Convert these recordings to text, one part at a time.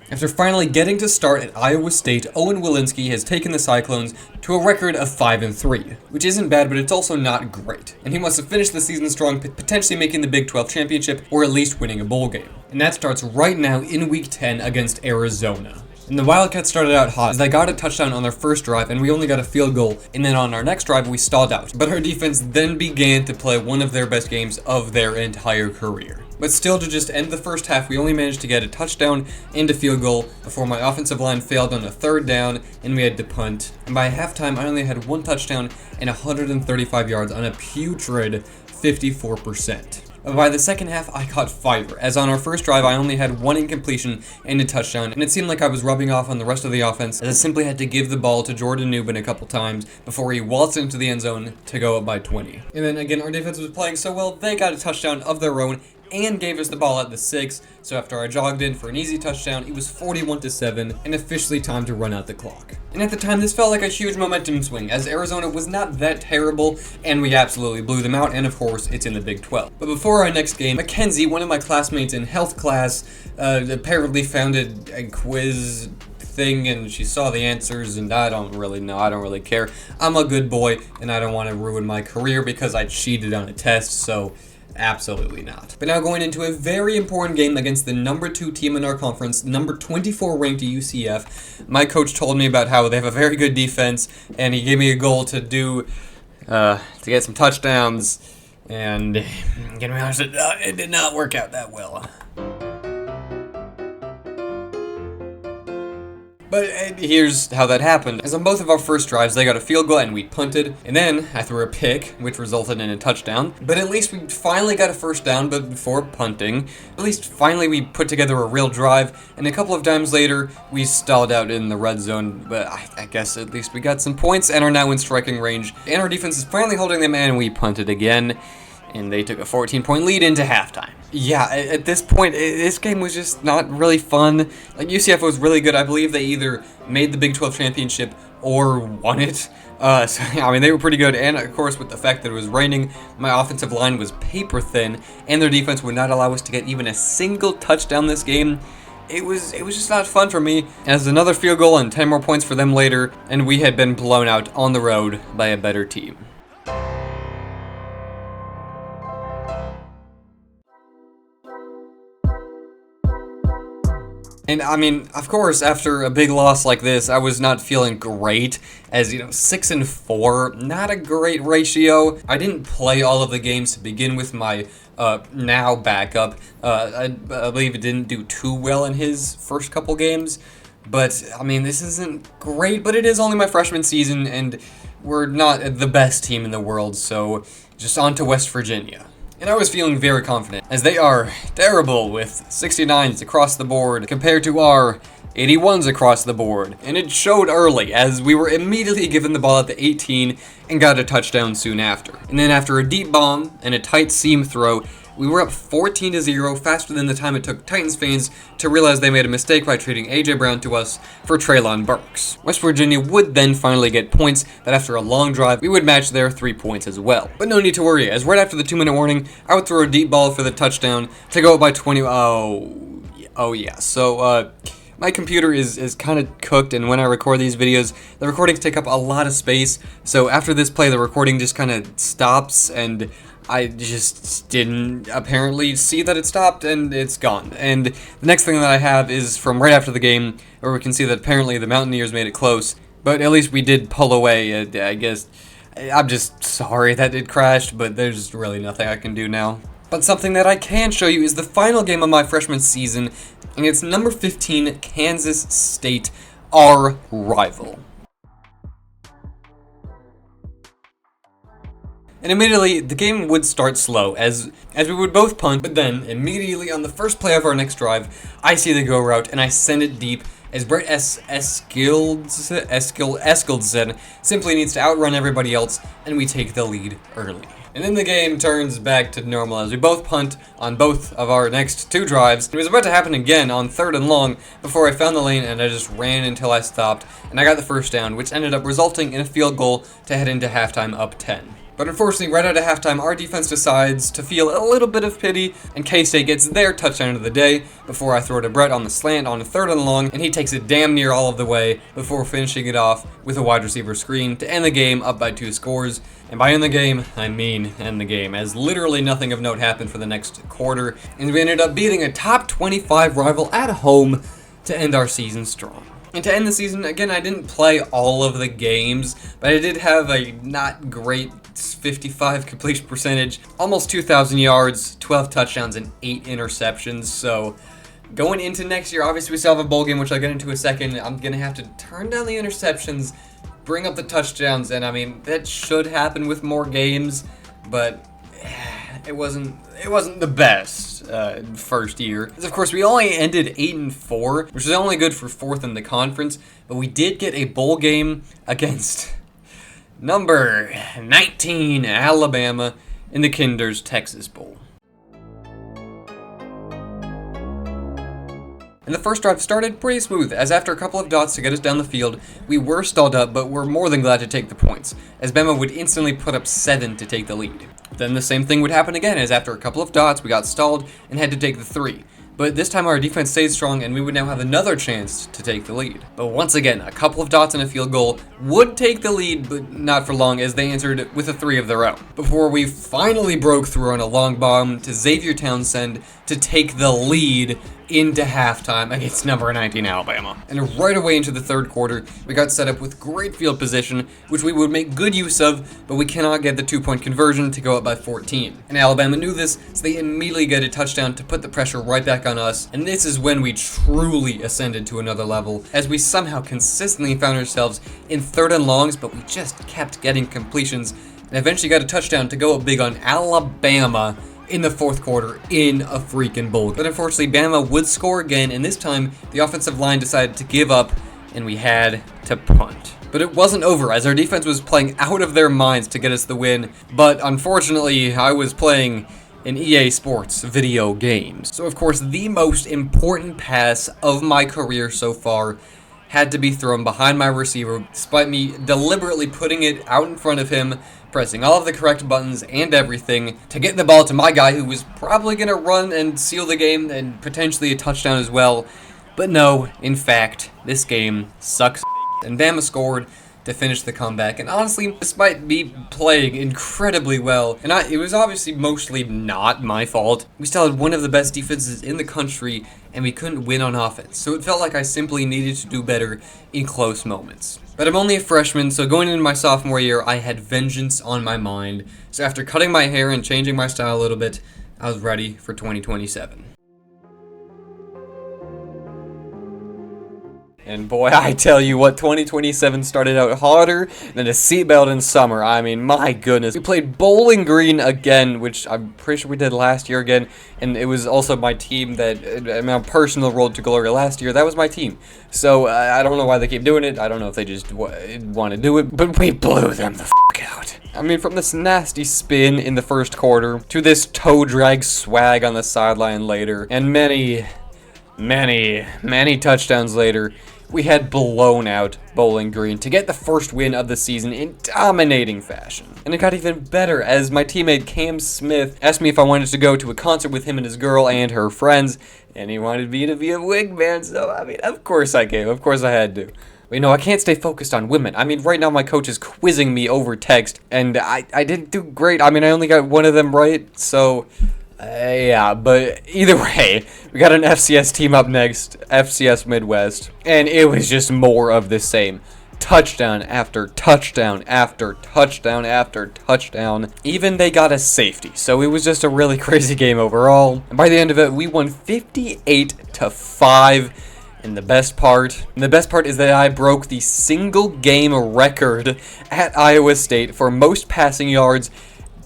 After finally getting to start at Iowa State, Owen Walensky has taken the Cyclones to a record of 5-3, which isn't bad, but it's also not great. And he wants to finish the season strong, potentially making the Big 12 championship, or at least winning a bowl game. And that starts right now in Week 10 against Arizona. And the Wildcats started out hot as they got a touchdown on their first drive and we only got a field goal, and then on our next drive we stalled out. But our defense then began to play one of their best games of their entire career. But still, to just end the first half, we only managed to get a touchdown and a field goal before my offensive line failed on a third down and we had to punt. And by halftime, I only had one touchdown and 135 yards on a putrid 54%. By the second half, I caught fire, as on our first drive, I only had one incompletion and a touchdown, and it seemed like I was rubbing off on the rest of the offense, as I simply had to give the ball to Jordan Newman a couple times before he waltzed into the end zone to go up by 20. And then again, our defense was playing so well, they got a touchdown of their own and gave us the ball at the 6, so after I jogged in for an easy touchdown, it was 41-7, and officially time to run out the clock. And at the time, this felt like a huge momentum swing, as Arizona was not that terrible, and we absolutely blew them out, and of course, it's in the Big 12. But before our next game, Mackenzie, one of my classmates in health class, apparently found a quiz thing, and she saw the answers, and I don't really know, I don't really care. I'm a good boy, and I don't want to ruin my career because I cheated on a test, so absolutely not. But now going into a very important game against the number 2 team in our conference, number 24 ranked UCF. My coach told me about how they have a very good defense, and he gave me a goal to get some touchdowns, and to be honest, it did not work out that well. But here's how that happened. As on both of our first drives, they got a field goal and we punted. And then I threw a pick, which resulted in a touchdown. But at least we finally got a first down, but before punting. At least finally we put together a real drive. And a couple of times later, we stalled out in the red zone. But I guess at least we got some points and are now in striking range. And our defense is finally holding them, and we punted again. And they took a 14-point lead into halftime. Yeah, at this point, this game was just not really fun. Like, UCF was really good. I believe they either made the Big 12 championship or won it. So, I mean, they were pretty good. And, of course, with the fact that it was raining, my offensive line was paper thin, and their defense would not allow us to get even a single touchdown this game. It was just not fun for me. As another field goal and 10 more points for them later, and we had been blown out on the road by a better team. And I mean, of course, after a big loss like this, I was not feeling great, as 6-4, not a great ratio. I didn't play all of the games to begin with. My now backup, I believe it didn't do too well in his first couple games. But I mean, this isn't great, but it is only my freshman season, and we're not the best team in the world, so just on to West Virginia. And I was feeling very confident, as they are terrible with 69s across the board compared to our 81s across the board. And it showed early, as we were immediately given the ball at the 18 and got a touchdown soon after. And then after a deep bomb and a tight seam throw, we were up 14-0 faster than the time it took Titans fans to realize they made a mistake by trading A.J. Brown to us for Treylon Burks. West Virginia would then finally get points that after a long drive, we would match their 3 points as well. But no need to worry, as right after the 2-minute warning, I would throw a deep ball for the touchdown to go up by 20. Oh yeah. So, my computer is kind of cooked, and when I record these videos, the recordings take up a lot of space. So after this play, the recording just kind of stops, and I just didn't apparently see that it stopped, and it's gone. And the next thing that I have is from right after the game, where we can see that apparently the Mountaineers made it close, but at least we did pull away. I guess I'm just sorry that it crashed, but there's really nothing I can do now. But something that I can show you is the final game of my freshman season, and it's number 15, Kansas State, our rival. And immediately, the game would start slow, as we would both punt, but then, immediately on the first play of our next drive, I see the go route, and I send it deep, as Brett Eskildsen simply needs to outrun everybody else, and we take the lead early. And then the game turns back to normal, as we both punt on both of our next 2 drives. It was about to happen again on 3rd and long before I found the lane, and I just ran until I stopped, and I got the first down, which ended up resulting in a field goal to head into halftime up 10. But unfortunately, right out of halftime, our defense decides to feel a little bit of pity, and K-State gets their touchdown of the day before I throw to Brett on the slant on a 3rd and long, and he takes it damn near all of the way before finishing it off with a wide receiver screen to end the game up by 2 scores. And by end the game, I mean end the game, as literally nothing of note happened for the next quarter, and we ended up beating a top 25 rival at home to end our season strong. And to end the season, again, I didn't play all of the games, but I did have a not great 55 completion percentage, almost 2,000 yards, 12 touchdowns, and 8 interceptions. So going into next year, obviously we still have a bowl game, which I'll get into in a second. I'm going to have to turn down the interceptions, bring up the touchdowns, and I mean, that should happen with more games, but it wasn't the best first year. Because of course we only ended 8-4, which is only good for 4th in the conference, but we did get a bowl game against number 19 Alabama in the Kinder's Texas Bowl. And the first drive started pretty smooth, as after a couple of dots to get us down the field, we were stalled up, but were more than glad to take the points, as Bama would instantly put up 7 to take the lead. Then the same thing would happen again, as after a couple of dots, we got stalled and had to take the 3. But this time our defense stayed strong, and we would now have another chance to take the lead. But once again, a couple of dots and a field goal would take the lead, but not for long, as they answered with a 3 of their own. Before we finally broke through on a long bomb to Xavier Townsend to take the lead into halftime against number 19 Alabama. And right away into the 3rd quarter, we got set up with great field position, which we would make good use of, but we cannot get the 2-point conversion to go up by 14. And Alabama knew this, so they immediately get a touchdown to put the pressure right back on us, and this is when we truly ascended to another level, as we somehow consistently found ourselves in 3rd and longs, but we just kept getting completions, and eventually got a touchdown to go up big on Alabama in the 4th quarter in a freaking bowl. But unfortunately, Bama would score again, and this time the offensive line decided to give up, and we had to punt. But it wasn't over, as our defense was playing out of their minds to get us the win, but unfortunately, I was playing in EA Sports video games. So of course, the most important pass of my career so far had to be thrown behind my receiver, despite me deliberately putting it out in front of him, pressing all of the correct buttons and everything to get the ball to my guy, who was probably going to run and seal the game and potentially a touchdown as well. But no, in fact, this game sucks, and Bama scored to finish the comeback. And honestly, despite me playing incredibly well, and it was obviously mostly not my fault, we still had one of the best defenses in the country, and we couldn't win on offense. So it felt like I simply needed to do better in close moments. But I'm only a freshman, so going into my sophomore year, I had vengeance on my mind. So after cutting my hair and changing my style a little bit, I was ready for 2027. And boy, I tell you what, 2027 started out harder than a seatbelt in summer. I mean, my goodness. We played Bowling Green again, which I'm pretty sure we did last year again. And it was also my team that, my personal road to glory last year, that was my team. So, I don't know why they keep doing it. I don't know if they just want to do it. But we blew them the out. I mean, from this nasty spin in the 1st quarter to this toe drag swag on the sideline later, and many touchdowns later, we had blown out Bowling Green to get the first win of the season in dominating fashion. And it got even better as my teammate Cam Smith asked me if I wanted to go to a concert with him and his girl and her friends, and he wanted me to be a wingman, so I mean, of course I came, of course I had to. But, you know, I can't stay focused on women. I mean, right now my coach is quizzing me over text, and I didn't do great. I mean, I only got one of them right, so yeah, but either way, we got an FCS team up next, FCS Midwest, and it was just more of the same. Touchdown after touchdown after touchdown after touchdown. Even they got a safety, so it was just a really crazy game overall. And by the end of it, we won 58-5. And the best part is that I broke the single game record at Iowa State for most passing yards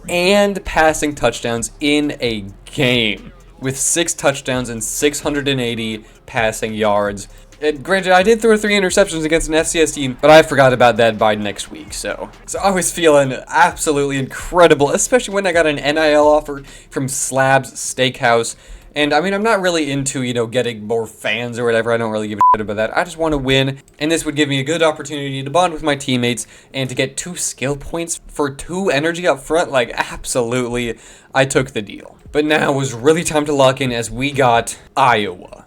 and passing touchdowns in a game, with 6 touchdowns and 680 passing yards. And granted, I did throw 3 interceptions against an FCS team, but I forgot about that by next week, so I was feeling absolutely incredible, especially when I got an NIL offer from Slab's Steakhouse, And I mean, I'm not really into, getting more fans or whatever. I don't really give a shit about that. I just want to win, and this would give me a good opportunity to bond with my teammates and to get 2 skill points for 2 energy up front. Like, absolutely, I took the deal. But now it was really time to lock in as we got Iowa.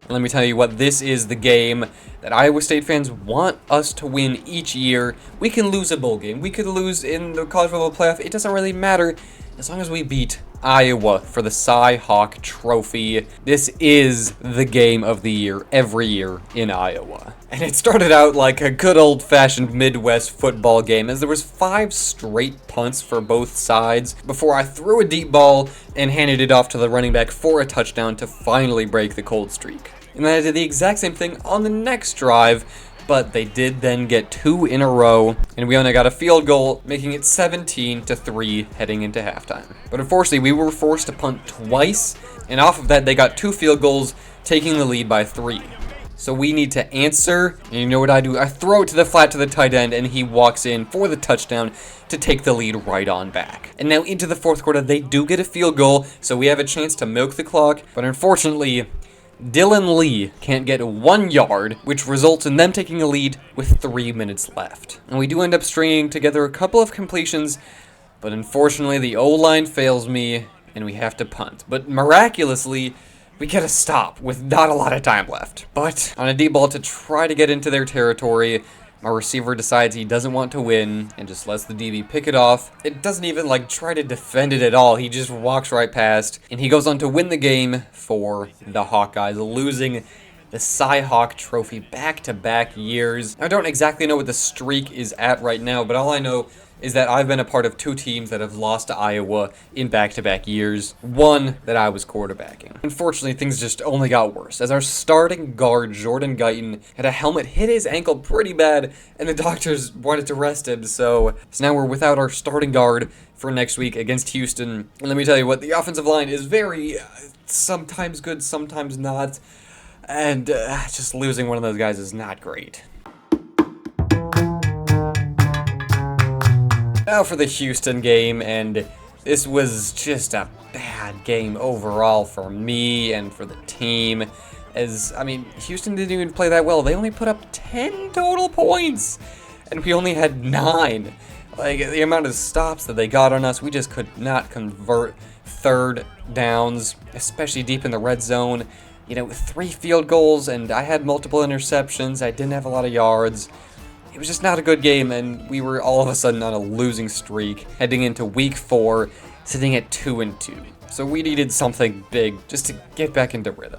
Let me tell you what, this is the game that Iowa State fans want us to win each year. We can lose a bowl game. We could lose in the college football playoff. It doesn't really matter as long as we beat Iowa for the Cy-Hawk Trophy. This is the game of the year every year in Iowa. And it started out like a good old-fashioned Midwest football game as there was 5 straight punts for both sides before I threw a deep ball and handed it off to the running back for a touchdown to finally break the cold streak. And then I did the exact same thing on the next drive, but they did then get 2 in a row, and we only got a field goal, making it 17-3 heading into halftime. But unfortunately, we were forced to punt twice, and off of that, they got 2 field goals, taking the lead by 3. So we need to answer, and you know what I do? I throw it to the flat to the tight end, and he walks in for the touchdown to take the lead right on back. And now into the fourth quarter, they do get a field goal, so we have a chance to milk the clock, but unfortunately, Dylan Lee can't get 1 yard, which results in them taking a lead with 3 minutes left. And we do end up stringing together a couple of completions, but unfortunately the O-line fails me, and we have to punt. But miraculously, we get a stop with not a lot of time left. But on a deep ball to try to get into their territory, my receiver decides he doesn't want to win and just lets the DB pick it off. It doesn't even try to defend it at all. He just walks right past, and he goes on to win the game for the Hawkeyes, losing the Cy-Hawk Trophy back-to-back years. I don't exactly know what the streak is at right now, but all I know is that I've been a part of 2 teams that have lost to Iowa in back-to-back years, one that I was quarterbacking. Unfortunately, things just only got worse, as our starting guard, Jordan Guyton, had a helmet hit his ankle pretty bad, and the doctors wanted to rest him, so now we're without our starting guard for next week against Houston. And let me tell you what, the offensive line is very, sometimes good, sometimes not, and just losing one of those guys is not great. Now for the Houston game, and this was just a bad game overall for me and for the team, as, Houston didn't even play that well. They only put up 10 total points, and we only had 9. The amount of stops that they got on us, we just could not convert third downs, especially deep in the red zone. 3 field goals, and I had multiple interceptions. I didn't have a lot of yards. It was just not a good game, and we were all of a sudden on a losing streak, heading into week 4, sitting at 2-2. So we needed something big just to get back into rhythm.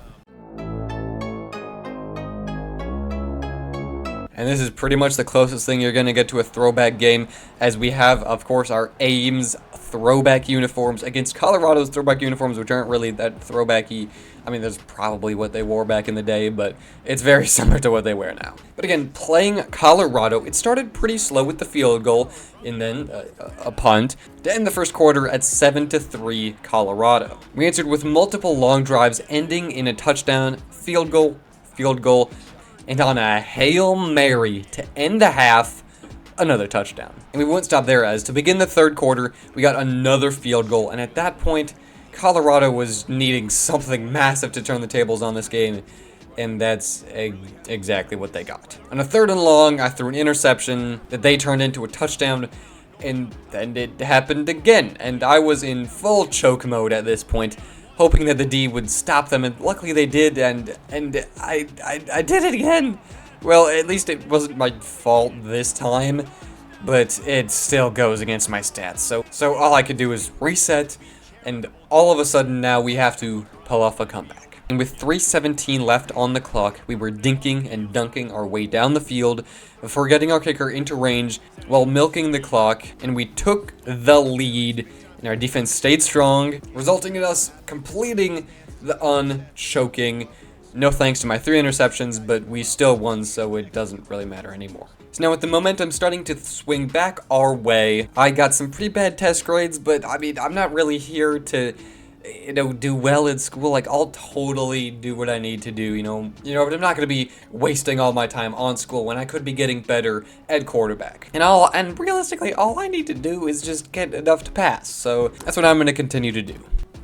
And this is pretty much the closest thing you're going to get to a throwback game, as we have, of course, our Ames throwback uniforms against Colorado's throwback uniforms, which aren't really that throwbacky. That's probably what they wore back in the day, but it's very similar to what they wear now. But again, playing Colorado, it started pretty slow with the field goal, and then a punt, to end the first quarter at 7-3 Colorado. We answered with multiple long drives, ending in a touchdown, field goal, and on a Hail Mary to end the half, another touchdown. And we wouldn't stop there, as to begin the third quarter, we got another field goal, and at that point, Colorado was needing something massive to turn the tables on this game, and that's exactly what they got. On a 3rd and long, I threw an interception that they turned into a touchdown, and then it happened again, and I was in full choke mode at this point, hoping that the D would stop them, and luckily they did, and I did it again. Well, at least it wasn't my fault this time, but it still goes against my stats, so all I could do is reset, and all of a sudden now we have to pull off a comeback. And with 3:17 left on the clock, we were dinking and dunking our way down the field before getting our kicker into range while milking the clock, and we took the lead, and our defense stayed strong, resulting in us completing the unchoking. No thanks to my 3 interceptions, but we still won, so it doesn't really matter anymore. So now with the momentum starting to swing back our way, I got some pretty bad test grades, but I'm not really here to do well in school. Like, I'll totally do what I need to do, but I'm not going to be wasting all my time on school when I could be getting better at quarterback. And realistically, all I need to do is just get enough to pass. So that's what I'm going to continue to do.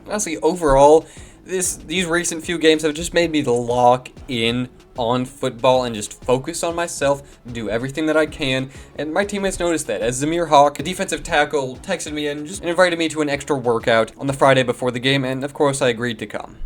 Honestly, overall, these recent few games have just made me lock in on football and just focus on myself, do everything that I can, and my teammates noticed that, as Zamir Hawk, a defensive tackle, texted me and just invited me to an extra workout on the Friday before the game, and of course I agreed to come.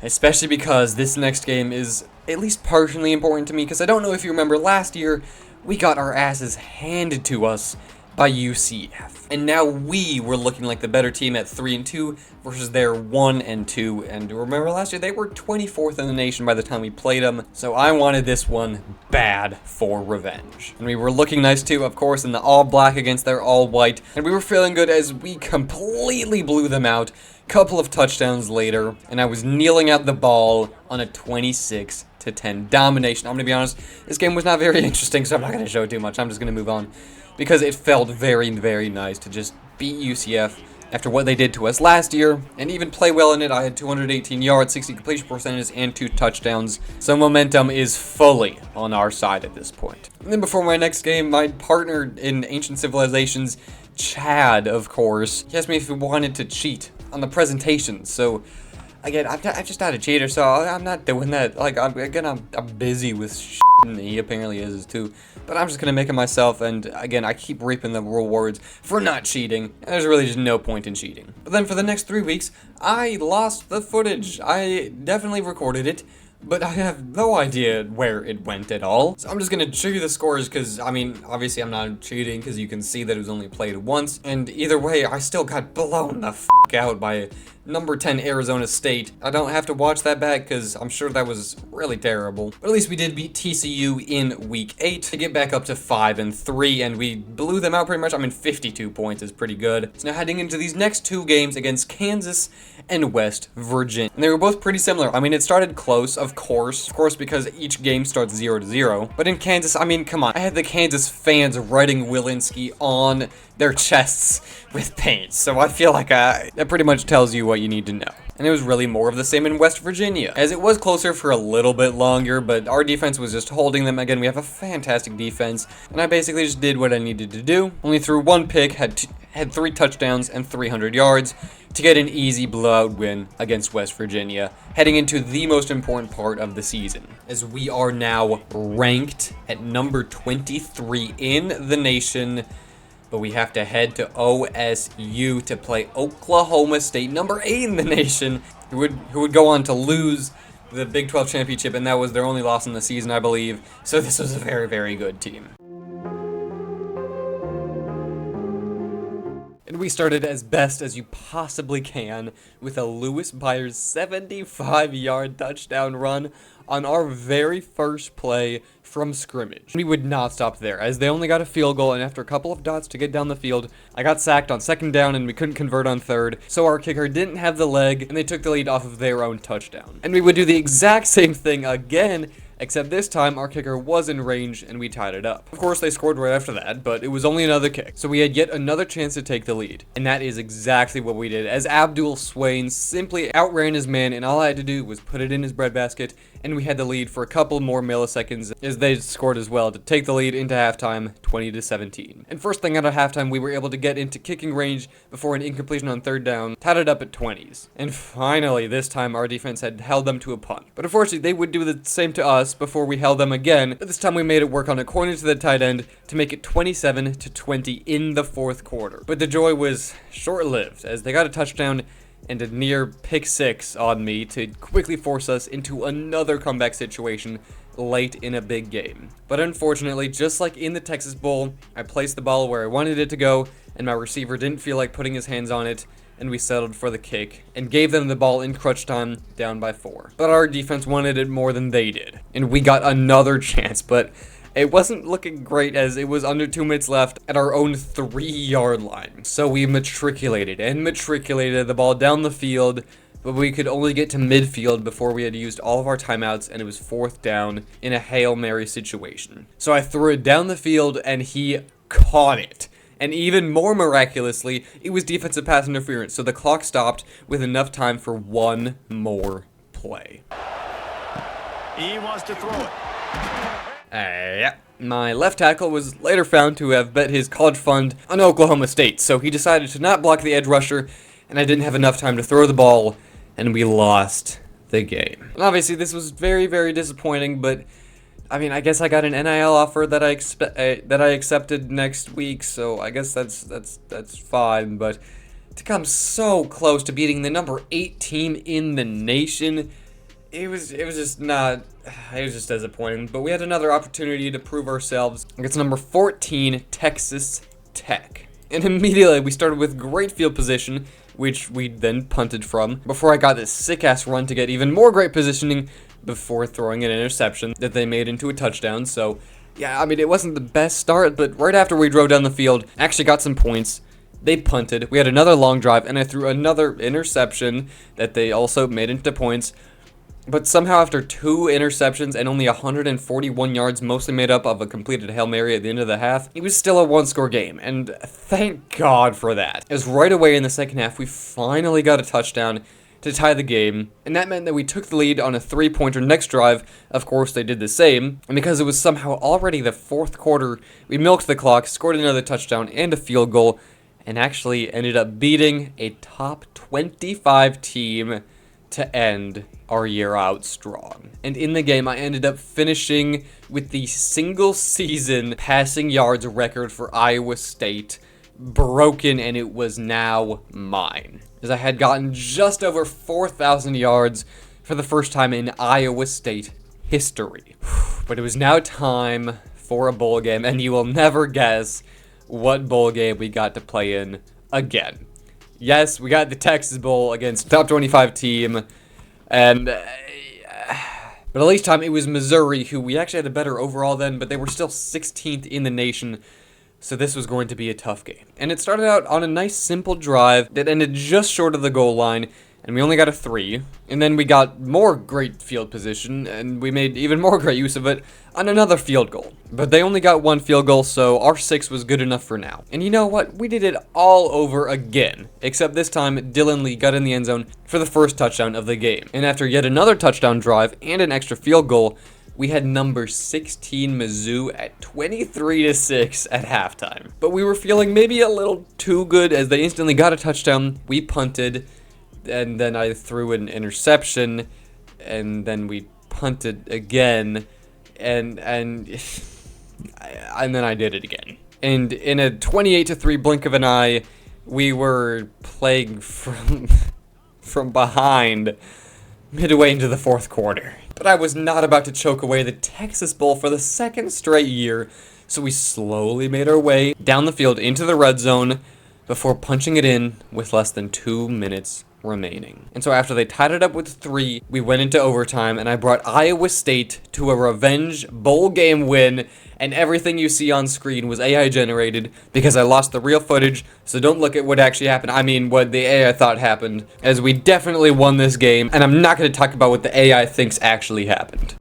Especially because this next game is at least partially important to me, because I don't know if you remember last year, we got our asses handed to us by UCF. And now we were looking like the better team at 3-2 versus their 1-2. And remember last year, they were 24th in the nation by the time we played them. So I wanted this one bad for revenge. And we were looking nice too, of course, in the all black against their all white. And we were feeling good as we completely blew them out. Couple of touchdowns later, and I was kneeling at the ball on a 26-10 domination. I'm gonna be honest, this game was not very interesting, so I'm not gonna show too much. I'm just gonna move on, because it felt very, very nice to just beat UCF after what they did to us last year, and even play well in it. I had 218 yards, 60 completion percentages, and 2 touchdowns, so momentum is fully on our side at this point. And then before my next game, my partner in Ancient Civilizations, Chad, of course, he asked me if we wanted to cheat on the presentation. So again, I'm just not a cheater, so I'm not doing that. Like, I'm busy with shit, and he apparently is too. But I'm just gonna make it myself, and again, I keep reaping the rewards for not cheating, and there's really just no point in cheating. But then for the next 3 weeks, I lost the footage. I definitely recorded it, but I have no idea where it went at all. So I'm just gonna show you the scores, because, I mean, obviously I'm not cheating, because you can see that it was only played once, and either way, I still got blown the f*** out by number 10 Arizona State. I don't have to watch that back, because I'm sure that was really terrible. But at least we did beat TCU in week 8 to get back up to 5-3, and we blew them out pretty much. I mean, 52 points is pretty good. So now heading into these next 2 games against Kansas and West Virginia. And they were both pretty similar. I mean, it started close, of course, because each game starts 0-0. But in Kansas, I mean, come on. I had the Kansas fans writing Wilinski on their chests with paint. So I feel like that pretty much tells you what you need to know. And it was really more of the same in West Virginia, as it was closer for a little bit longer, but our defense was just holding them. Again, we have a fantastic defense, and I basically just did what I needed to do. Only threw 1 pick, had 3 touchdowns and 300 yards to get an easy blowout win against West Virginia, heading into the most important part of the season, as we are now ranked at number 23 in the nation. But we have to head to OSU to play Oklahoma State, number 8 in the nation, who would go on to lose the Big 12 championship, and that was their only loss in the season, I believe. So this was a very, very good team. And we started as best as you possibly can with a Lewis Byers 75-yard touchdown run on our very first play from scrimmage. We would not stop there, as they only got a field goal, and after a couple of dots to get down the field, I got sacked on 2nd down and we couldn't convert on 3rd, so our kicker didn't have the leg, and they took the lead off of their own touchdown. And we would do the exact same thing again, except this time our kicker was in range and we tied it up. Of course, they scored right after that, but it was only another kick, so we had yet another chance to take the lead. And that is exactly what we did, as Abdul Swain simply outran his man, and all I had to do was put it in his breadbasket, and we had the lead for a couple more milliseconds as they scored as well to take the lead into halftime, 20-17. And first thing out of halftime, we were able to get into kicking range before an incompletion on 3rd down, tied it up at 20s. And finally, this time our defense had held them to a punt. But unfortunately, they would do the same to us before we held them again, but this time we made it work on a corner to the tight end to make it 27-20 in the 4th quarter. But the joy was short-lived, as they got a touchdown and a near pick 6 on me to quickly force us into another comeback situation late in a big game. But unfortunately, just like in the Texas Bowl, I placed the ball where I wanted it to go, and my receiver didn't feel like putting his hands on it, and we settled for the kick and gave them the ball in crunch time, down by 4. But our defense wanted it more than they did, and we got another chance, but it wasn't looking great, as it was under 2 minutes left at our own 3-yard line. So we matriculated the ball down the field, but we could only get to midfield before we had used all of our timeouts, and it was 4th down in a Hail Mary situation. So I threw it down the field, and he caught it. And even more miraculously, it was defensive pass interference, so the clock stopped with enough time for one more play. He wants to throw it. Yeah. My left tackle was later found to have bet his college fund on Oklahoma State, so he decided to not block the edge rusher, and I didn't have enough time to throw the ball, and we lost the game. And obviously, this was very, very disappointing, but I mean, I guess I got an NIL offer that I accepted next week, so I guess that's fine. But to come so close to beating the number 8 team in the nation, it was just not. It was just disappointing. But we had another opportunity to prove ourselves against number 14 Texas Tech, and immediately we started with great field position, which we then punted from, before I got this sick-ass run to get even more great positioning before throwing an interception that they made into a touchdown. So, yeah, I mean, it wasn't the best start, but right after we drove down the field, actually got some points. They punted. We had another long drive, and I threw another interception that they also made into points. But somehow after 2 interceptions and only 141 yards, mostly made up of a completed Hail Mary at the end of the half, it was still a one-score game, and thank God for that. As right away in the second half, we finally got a touchdown to tie the game, and that meant that we took the lead on a 3-pointer next drive. Of course, they did the same, and because it was somehow already the 4th quarter, we milked the clock, scored another touchdown and a field goal, and actually ended up beating a top 25 team to end our year out strong. And in the game, I ended up finishing with the single season passing yards record for Iowa State broken, and it was now mine, as I had gotten just over 4,000 yards for the first time in Iowa State history. But it was now time for a bowl game, and you will never guess what bowl game we got to play in again. Yes, we got the Texas Bowl against top 25 team, and but at least time it was Missouri, who we actually had a better overall then, but they were still 16th in the nation, so this was going to be a tough game. And it started out on a nice simple drive that ended just short of the goal line, and we only got a 3, and then we got more great field position, and we made even more great use of it on another field goal. But they only got 1 field goal, so our 6 was good enough for now. And you know what? We did it all over again, except this time Dylan Lee got in the end zone for the first touchdown of the game. And after yet another touchdown drive and an extra field goal, we had number 16 Mizzou at 23-6 at halftime. But we were feeling maybe a little too good as they instantly got a touchdown. We punted, and then I threw an interception, and then we punted again, and then I did it again. And in a 28-3 blink of an eye, we were playing from behind midway into the 4th quarter. But I was not about to choke away the Texas Bowl for the 2nd straight year, so we slowly made our way down the field into the red zone before punching it in with less than 2 minutes remaining. And so after they tied it up with 3, we went into overtime, and I brought Iowa State to a revenge bowl game win, and everything you see on screen was AI generated because I lost the real footage, so don't look at what actually happened. I mean, what the AI thought happened, as we definitely won this game, and I'm not going to talk about what the AI thinks actually happened.